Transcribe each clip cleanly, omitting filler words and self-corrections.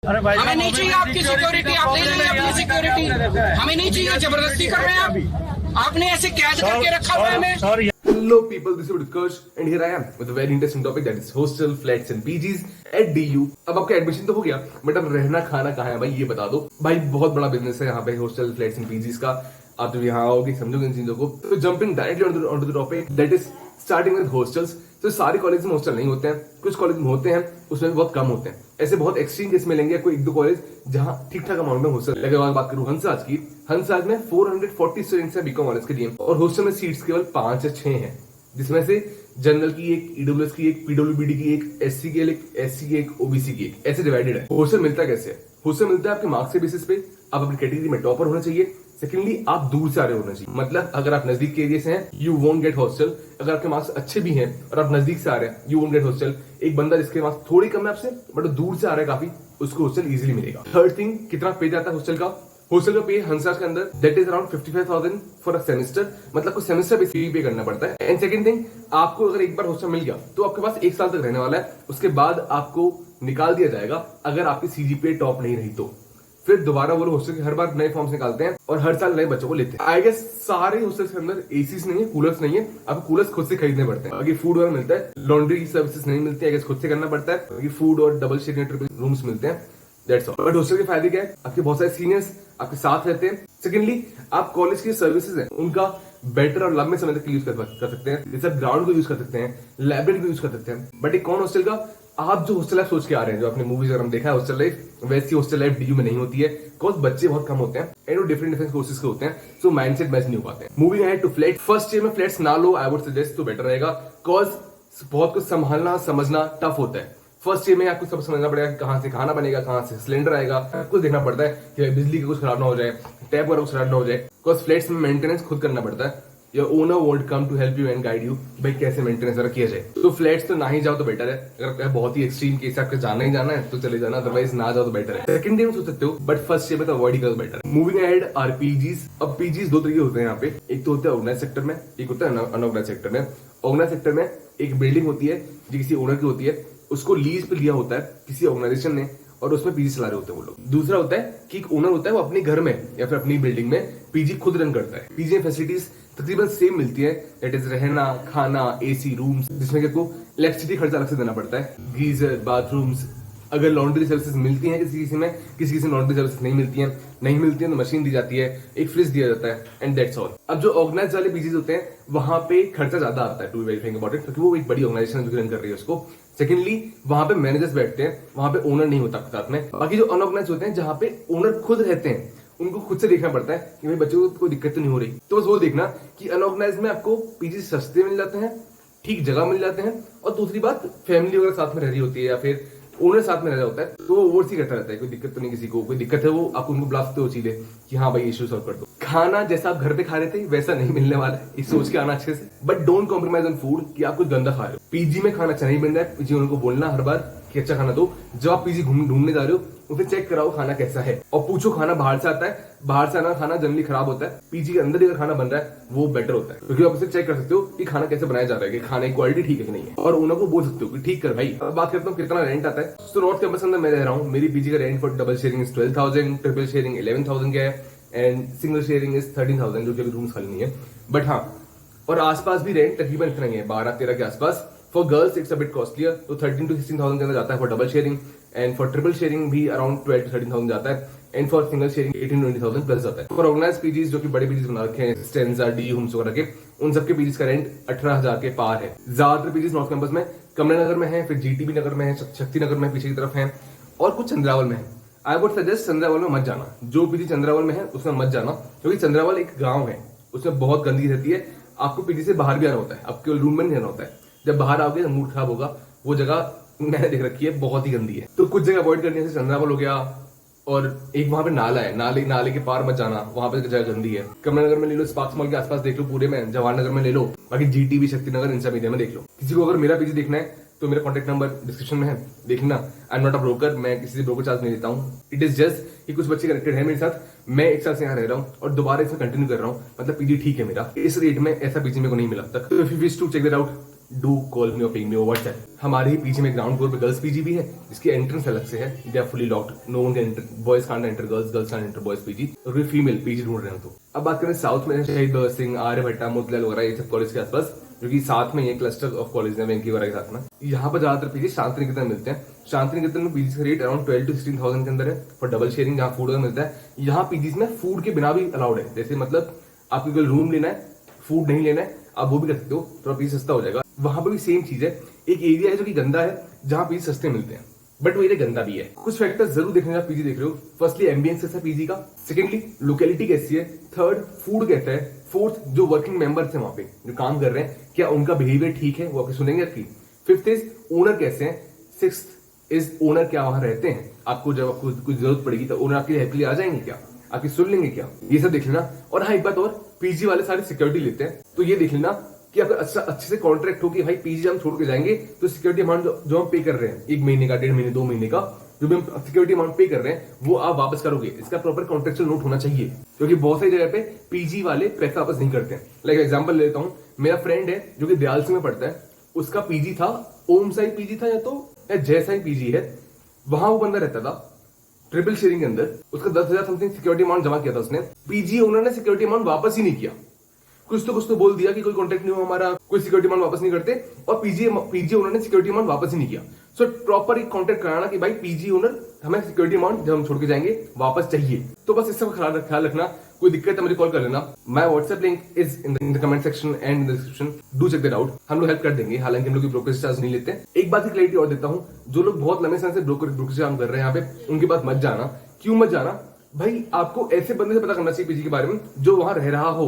अरे भाई हमें नहीं चाहिए आपकी सिक्योरिटी, आप ले लीजिए अपनी सिक्योरिटी, हमें नहीं चाहिए। जबरदस्ती कर रहे हैं आप, आपने ऐसे कैद करके रखा हुआ है हमें। Sorry Hello people, this is Utkarsh and here I am with a very interesting topic that is hostel, flats and PGs at DU। अब आपका एडमिशन तो हो गया, बट अब रहना खाना कहाँ है भाई ये बता दो। भाई बहुत बड़ा बिजनेस है यहाँ पे हॉस्टल, फ्लैट्स एंड पीजीज का। आप जब यहाँ आओगे समझोगे इन चीजों को। तो jumping directly on to the topic that is starting with hostels. तो सारे कॉलेज में हॉस्टल नहीं होते हैं, कुछ कॉलेज में होते हैं, उसमें बहुत कम होते हैं। ऐसे बहुत एक्सट्रीम केस मिलेंगे कोई एक दो कॉलेज जहां ठीक ठाक अमाउंट में हॉस्टल। अगर बात करूं हंसराज की, हंसराज में 440 स्टूडेंट्स हैं बीकॉम ऑनर्स के लिए और हॉस्टल में सीट्स केवल 5 या 6 हैं, जिसमें से जनरल की एक, ईडब्ल्यूएस की एक, पीडब्ल्यूबीडी की एक, एससी की एक, एससी की एक, ओबीसी की एक, ऐसे डिवाइडेड है। हॉस्टल मिलता कैसे है? हॉस्टल मिलता है आपके मार्क्स के बेसिस पे। आप अपनी कैटेगरी में टॉपर होना चाहिए। सेकेंडली आप दूर से आ रहे होना चाहिए, मतलब अगर आप नजदीक के एरिया से हैं यू वोंट गेट हॉस्टल। अगर आपके मार्क्स अच्छे भी हैं और आप नजदीक से आ रहे हैं यू वोंट गेट हॉस्टल। एक बंदा जिसके मार्क्स थोड़ी कम है आपसे बट दूर से आ रहा है काफी, उसको हॉस्टल इजीली मिलेगा। थर्ड थिंग, कितना पे जाता है हॉस्टल का? हॉस्टल का पे हंसराज के अंदर that is around 55,000 for a semester, मतलब कुछ सेमेस्टर बेसिकली पे करना पड़ता है। एंड सेकंड थिंग, आपको अगर एक बार हॉस्टल मिल गया तो आपके पास 1 साल तक रहने वाला है। उसके बाद आपको निकाल दिया जाएगा अगर आपकी सीजीपीए टॉप नहीं रही तो। फिर दोबारा वो लोग हॉस्टल के हर बार नए फॉर्म्स निकालते हैं और हर साल नए बच्चों को लेते हैं। आई गेस सारे हॉस्टल्स के अंदर एसीज नहीं है, कूलर्स नहीं है, आपको कूलर्स खुद से खरीदने पड़ते हैं। बाकी फूड वगैरह मिलता है, लॉन्ड्री सर्विसेज नहीं मिलती है, खुद से करना पड़ता है। बाकी फूड और डबल शेयरिंग ट्रिपल रूम्स मिलते हैं, दैट्स ऑल। बट हॉस्टल के फायदे क्या है? आपके बहुत सारे सीनियर्स आपके साथ रहते हैं। सेकेंडली आप कॉलेज की सर्विसेज है उनका बेटर और लंबे समय तक यूज कर सकते हैं। जैसे ग्राउंड को यूज कर सकते हैं, लाइब्रेरी को यूज कर सकते हैं। बट एक कौन हॉस्टल का? आप जो हॉस्टल लाइफ सोच के आ रहे हैं, जो अपने मूवीज अगर हम देखा है हॉस्टल लाइफ, वैसी हॉस्टल लाइफ डीयू में नहीं होती है। बिकॉज बच्चे बहुत कम होते हैं एंड वो डिफरेंट कोर्सेज के होते हैं, सो माइंडसेट मैच नहीं हो पाते हैं। Moving ahead to flat, first year में फ्लैट्स ना लो, आई वुड सजेस्ट, तो बेटर रहेगा। बिकॉज बहुत कुछ संभालना समझना टफ होता है। फर्स्ट ईयर में आपको सब समझना पड़ेगा कहां से खाना बनेगा, कहां से सिलेंडर आएगा, कुछ देखना पड़ता है कि बिजली का कुछ खराब ना हो जाए, टैप वगैरह कुछ खराब ना हो जाए। बिकॉज फ्लैट्स में मेंटेनेंस खुद करना पड़ता है। Your owner won't come to help you and guide you भाई कैसे मेंटेनेंस वगैरह किया जाए। तो फ्लैट्स तो ना ही जाओ तो बेटर है। अगर बहुत ही एक्सट्रीम केस आपको जाना ही जाना है तो चले जाना, अदरवाइज ना जाओ तो बेटर है। सेकंड ईयर में सोच सकते हो बट फर्स्ट ईयर में तो अवॉइड ही करो बेटर है। Moving ahead our PGs. अब पीजीज दो तरीके होते हैं यहाँ पे, एक तो होता है ऑर्गेनाइज सेक्टर में, एक होता है अनऑर्गेनाइज सेक्टर में। ऑर्गेनाइज सेक्टर में एक बिल्डिंग होती है जो किसी ओनर की होती है, उसको लीज पे लिया होता है किसी ऑर्गेनाइजेशन ने और उसमें पीजी चला रहे होते हैं वो लोग। दूसरा होता है कि एक ओनर होता है वो अपने घर में या फिर अपनी बिल्डिंग में पीजी खुद रन करता है। पीजी में फैसिलिटीज तकरीबन सेम मिलती है, दैट इज रहना, खाना, एसी रूम्स, जिसमें आपको इलेक्ट्रिसिटी खर्चा अलग से देना पड़ता है, गीजर, बाथरूम्स। अगर लॉन्ड्री सर्विसेज मिलती हैं किसी में, किसी लॉन्ड्री सर्विसेज नहीं मिलती हैं तो मशीन दी जाती है, एक फ्रिज दिया जाता है एंड दैट्स ऑल। अब जो ऑर्गेनाइज वाले पीजीज होते हैं वहां पे खर्चा ज्यादा आता है, टू वेरीफाइंग अबाउट इट, क्योंकि वो एक बड़ी ऑर्गेनाइजेशन जो रन कर रही है उसको। सेकेंडली वहां पे मैनेजर्स बैठते हैं, वहां पे ओनर नहीं होता आपके साथ में। बाकी जो अनऑर्गेनाइज होते हैं जहां पे ओनर खुद रहते हैं, उनको खुद से देखना पड़ता है कि भाई बच्चों को कोई दिक्कत तो नहीं हो रही। तो बस वो देखना कि अनऑर्गेनाइज में आपको पीजी सस्ते मिल जाते हैं, ठीक जगह मिल जाते हैं, और दूसरी बात फैमिली वगैरह साथ में रह रही होती है या फिर ओनर साथ में रह रहा होता है, तो वो ओवरसी करता रहता है। कोई दिक्कत तो नहीं, किसी को कोई दिक्कत है वो आप उनको बुला सकते हो सीधे कि हाँ भाई इश्यू सॉल्व कर दो। खाना जैसा आप घर पे खा रहे थे वैसा नहीं मिलने वाला है, इस सोच के आना अच्छे से। But don't compromise on food कि आप कुछ गंदा खा रहे हो। पीजी में खाना अच्छा नहीं मिल रहा है, पीजी उनको बोलना हर बार कि अच्छा खाना दो। जब आप पीजी ढूंढने जा रहे हो तो फिर चेक कराओ खाना कैसा है और पूछो खाना बाहर से आता है। बाहर से आना खाना जनरली खराब होता है, पीजी के अंदर अगर खाना बन रहा है वो बेटर होता है, क्योंकि आप उसे चेक कर सकते हो कि खाना कैसे बनाया जा रहा है, कि खाने की क्वालिटी ठीक है कि नहीं है, और उनको बोल सकते हो कि ठीक कर भाई। अब बात करता हूँ कितना रेंट आता है। तो नॉर्थ कैंपस अंदर मैं रह रहा हूँ, मेरी पीजी का rent for double sharing is 12,000, triple sharing 11,000 का है एंड सिंगल शेयरिंग इज 13,000, जो कि अभी रूम्स खाली नहीं है। बट हाँ, और आसपास भी रेंट तकरीबन इतना ही है, 12-13 के आसपास। For girls it's a bit costlier, तो 13 to 16,000 के अंदर जाता है for double sharing, and for triple sharing भी अराउंड 12 to 13,000 जाता है, and for single sharing 18-20,000 plus जाता है। फॉर ऑर्गेनाइज पीजीज जो कि बड़े पीजीज बना रखे हैं, स्टेंजा, डी होम्स वगैरह के, उन सबके पीजीज का रेंट 18,000 के पार है। ज्यादातर पीजीज नॉर्थ कैंपस में कमला नगर में है, फिर जीटीबी नगर में है, शक्ति नगर में पीछे की तरफ है, और कुछ चंद्रावल में है। आई वुड सजेस्ट चंद्रावल में मत जाना, जो पीजी चंद्रावल में है उसमें मत जाना, क्योंकि चंद्रावल एक गांव है, उसमें बहुत गंदगी रहती है। आपको पीजी से बाहर भी आना होता है, आपको केवल रूम में नहीं रहना होता है। जब बाहर आओगे तो मूड खराब होगा। वो जगह मैंने देख रखी है, बहुत ही गंदी है, तो कुछ जगह अवॉइड करनी है। जैसे चंद्रावल हो गया, और एक वहां पे नाला है, नाले के पार मत जाना, वहां पे जगह गंदी है। कमला नगर में ले लो, स्पार्क्स मॉल के आसपास देख लो पूरे में, जवाहर नगर में ले लो, बाकी जीटीबी, शक्ति नगर, इन सब एरिया में देख लो। किसी को अगर मेरा पीजी देखना है तो मेरा कॉन्टेक्ट नंबर डिस्क्रिप्शन में है, देखना। I am not a broker, मैं किसी से ब्रोकर चार्ज नहीं देता हूँ। इट इज जस्ट कि कुछ बच्चे कनेक्टेड है मेरे साथ, मैं एक साल से यहाँ रह रहा हूँ और दोबारा इसमें कंटिन्यू कर रहा हूँ, मतलब पीजी ठीक है मेरा, इस रेट में ऐसा पीजी मेरे को नहीं मिला तक। तो if you wish to check it out, do call me और पिंग मी और व्हाट्सएप। हमारे ही पीजी में ग्राउंड फ्लोर पे गर्ल्स पीजी भी है, जिसकी एंट्रेंस अलग से है। They are fully locked, no one can enter, boys can't enter girls, girls can't enter boys PG. और कोई फीमेल पीजी ढूंढ रहे हो तो। अब बात करें साउथ में, शहीद भगत सिंह, आर्यभट्टा, मोतीलाल वगैरह ये सब कॉलेज के आसपास, जो कि साथ में ये क्लस्टर ऑफ कॉलेज है वेंकी वगैरह के साथ में। यहाँ पर ज्यादातर पीजी शांति निकेतन मिलते हैं। शांति निकेतन में पीजी का रेट अराउंड 12 to 16,000 के अंदर है फॉर डबल शेयरिंग, जहाँ फूड मिलता है। यहाँ पीजी में फूड के बिना भी अलाउड है, जैसे मतलब आपको अगर रूम लेना है, फूड नहीं लेना है, आप वो भी कर सकते हो, थोड़ा पीजी सस्ता हो जाएगा। वहां पर भी सेम चीज है, एक एरिया है जो कि गंदा है, जहाँ पीजी सस्ते मिलते हैं, बट वो एरिया गंदा भी है। कुछ फैक्टर्स जरूर देखने आप पीजी देख रहे हो। फर्स्टली एम्बियंस कैसा है पीजी का, सेकेंडली लोकेलिटी कैसी है, थर्ड फूड कैसा है, फोर्थ जो वर्किंग मेंबर्स है वहां पे जो काम कर रहे हैं, क्या उनका बिहेवियर ठीक है, वो आपको सुनेंगे आपकी। फिफ्थ इज ओनर कैसे हैं, सिक्स्थ इज ओनर क्या वहां रहते हैं, आपको जब आपको कुछ जरूरत पड़ेगी तो ओनर आपकी हेल्प के लिए आ जाएंगे क्या, आपकी सुन लेंगे क्या, ये सब देख लेना। और हाँ एक बात और, पीजी वाले सारे सिक्योरिटी लेते हैं, तो ये देख लेना कि अगर अच्छे से कॉन्ट्रैक्ट हो कि भाई पीजी हम छोड़ के जाएंगे तो सिक्योरिटी अमाउंट जो हम पे कर रहे हैं 1 महीने का, 1.5 महीने, 2 महीने का जो भी हम सिक्योरिटी अमाउंट पे कर रहे हैं वो आप वापस करोगे, इसका प्रॉपर कॉन्ट्रेक्चुअल नोट होना चाहिए। क्योंकि बहुत सारी जगह पे पीजी वाले पैसा वापस नहीं करते हैं। लाइक एग्जांपल ले लेता हूं, मेरा फ्रेंड है जो कि दयालसी में पढ़ता है, उसका पीजी था ओम साई पीजी था या जय साई पीजी है, वहां वो बंदा रहता था ट्रिपल शेयरिंग के अंदर। उसका 10,000 समथिंग सिक्योरिटी अमाउंट जमा किया था उसने, पीजी ओनर ने सिक्योरिटी अमाउंट वापस ही नहीं किया। कुछ तो बोल दिया कि कोई कॉन्ट्रैक्ट नहीं हुआ हमारा, कोई सिक्योरिटी अमाउंट वापस नहीं करते, और पीजी ओनर ने सिक्योरिटी अमाउंट वापस ही नहीं किया। सो प्रॉपर एक कॉन्ट्रैक्ट कराना कि भाई पीजी ओनर हमें सिक्योरिटी अमाउंट जब हम छोड़ के जाएंगे वापस चाहिए। तो बस इस सब का ख्याल रखना। कोई दिक्कत है मुझे कॉल कर लेना। My WhatsApp link is in the comment section and in the description, do check that out. हम लोग हेल्प कर देंगे, हालांकि हम लोग ब्रोकरेज चार्ज नहीं लेते। एक बात की क्लैरिटी और देता हूं, जो लोग बहुत लंबे समय से ब्रोकरेज काम कर रहे हैं यहाँ पे, उनके पास मत जाना। क्यों मत जाना भाई, आपको ऐसे बंदे से पता करना चाहिए पीजी के बारे में जो वहां रह रहा हो।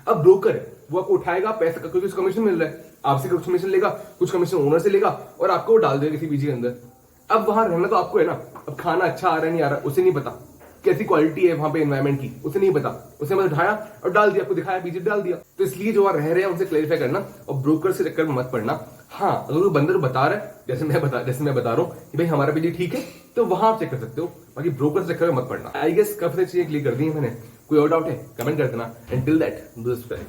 अब ब्रोकर है, वो आपको उठाएगा पैसा, क्योंकि उसको कमीशन मिल रहा है, आपसे कुछ कमीशन लेगा, कुछ कमीशन ओनर से लेगा, और आपको वो डाल देगा किसी पीजी के अंदर। अब वहां रहना तो आपको है ना। अब खाना अच्छा आ रहा है नहीं आ रहा उसे नहीं पता, कैसी क्वालिटी है वहां पे एनवायरमेंट की उसे नहीं पता, उसे बस उठाया और डाल दिया, आपको दिखाया पीजी डाल दिया। तो इसलिए जो वहां रह रहे हैं उनसे क्लैरिफाई करना, और ब्रोकर से चक्कर में मत पड़ना। हाँ अगर कोई बंदर बता रहा है जैसे मैं बता रहा हूँ कि भाई हमारा पीजी ठीक है, तो वहां आप चेक कर सकते हो, बाकी ब्रोकर से चक्कर में मत पड़ना। आई गेस काफी चीजें क्लियर कर दी है मैंने। कोई और डाउट है कमेंट कर देना। And till that do subscribe.